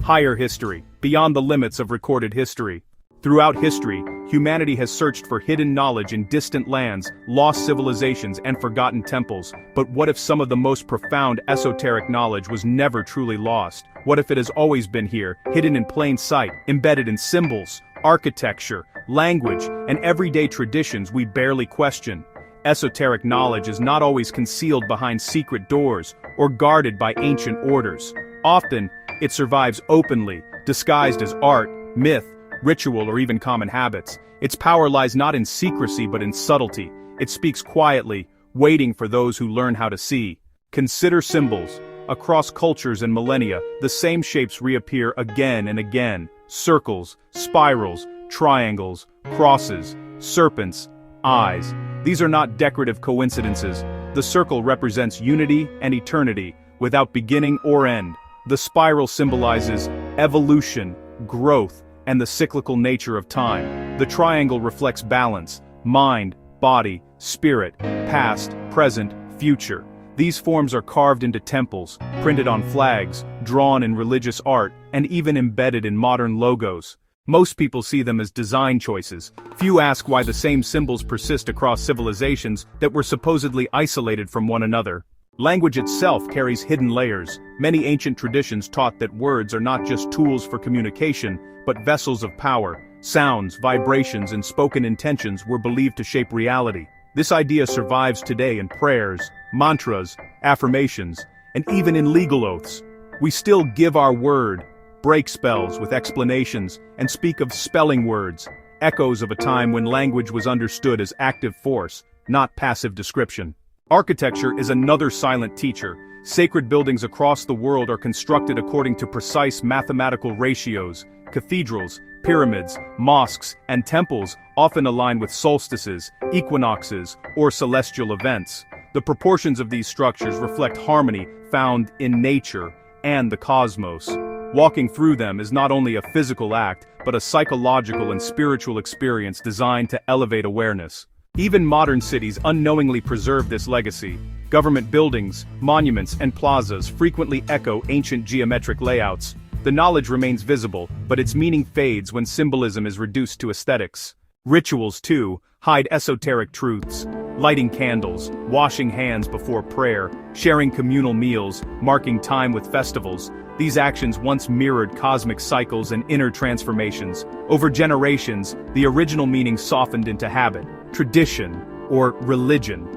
Higher history, beyond the limits of recorded history. Throughout history, humanity has searched for hidden knowledge in distant lands, lost civilizations, and forgotten temples. But what if some of the most profound esoteric knowledge was never truly lost? What if it has always been here, hidden in plain sight, embedded in symbols, architecture, language, and everyday traditions we barely question? Esoteric knowledge is not always concealed behind secret doors or guarded by ancient orders. Often, it survives openly, disguised as art, myth, ritual, or even common habits. Its power lies not in secrecy but in subtlety. It speaks quietly, waiting for those who learn how to see. Consider symbols. Across cultures and millennia, the same shapes reappear again and again. Circles, spirals, triangles, crosses, serpents, eyes. These are not decorative coincidences. The circle represents unity and eternity, without beginning or end. The spiral symbolizes evolution, growth, and the cyclical nature of time. The triangle reflects balance, mind, body, spirit, past, present, future. These forms are carved into temples, printed on flags, drawn in religious art, and even embedded in modern logos. Most people see them as design choices. Few ask why the same symbols persist across civilizations that were supposedly isolated from one another. Language itself carries hidden layers. Many ancient traditions taught that words are not just tools for communication, but vessels of power. Sounds, vibrations, and spoken intentions were believed to shape reality. This idea survives today in prayers, mantras, affirmations, and even in legal oaths. We still give our word, break spells with explanations, and speak of spelling words, echoes of a time when language was understood as active force, not passive description. Architecture is another silent teacher. Sacred buildings across the world are constructed according to precise mathematical ratios. Cathedrals, pyramids, mosques, and temples often align with solstices, equinoxes, or celestial events. The proportions of these structures reflect harmony found in nature and the cosmos. Walking through them is not only a physical act, but a psychological and spiritual experience designed to elevate awareness. Even modern cities unknowingly preserve this legacy. Government buildings, monuments, and plazas frequently echo ancient geometric layouts. The knowledge remains visible, but its meaning fades when symbolism is reduced to aesthetics. Rituals, too, hide esoteric truths. Lighting candles, washing hands before prayer, sharing communal meals, marking time with festivals. These actions once mirrored cosmic cycles and inner transformations. Over generations, the original meaning softened into habit, tradition, or religion.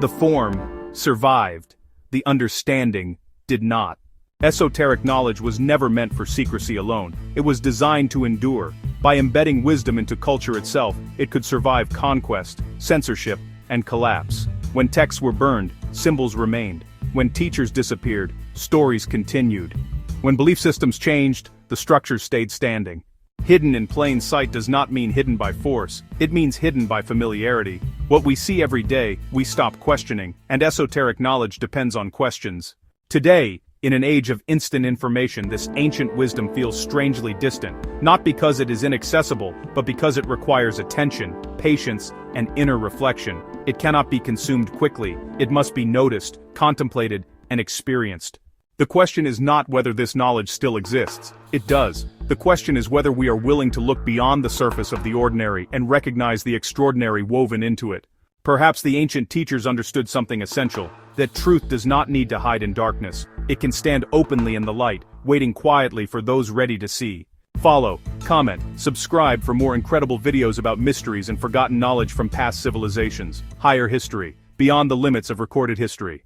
The form survived. The understanding did not. Esoteric knowledge was never meant for secrecy alone. It was designed to endure. By embedding wisdom into culture itself, it could survive conquest, censorship, and collapse. When texts were burned, symbols remained. When teachers disappeared, stories continued. When belief systems changed, the structures stayed standing. Hidden in plain sight does not mean hidden by force. It means hidden by familiarity. What we see every day, we stop questioning, and esoteric knowledge depends on questions. Today, in an age of instant information, this ancient wisdom feels strangely distant, not because it is inaccessible, but because it requires attention, patience, and inner reflection. It cannot be consumed quickly. It must be noticed, contemplated, and experienced. The question is not whether this knowledge still exists. It does. The question is whether we are willing to look beyond the surface of the ordinary and recognize the extraordinary woven into it. Perhaps the ancient teachers understood something essential, that truth does not need to hide in darkness. It can stand openly in the light, waiting quietly for those ready to see. Follow, comment, subscribe for more incredible videos about mysteries and forgotten knowledge from past civilizations. Higher history, beyond the limits of recorded history.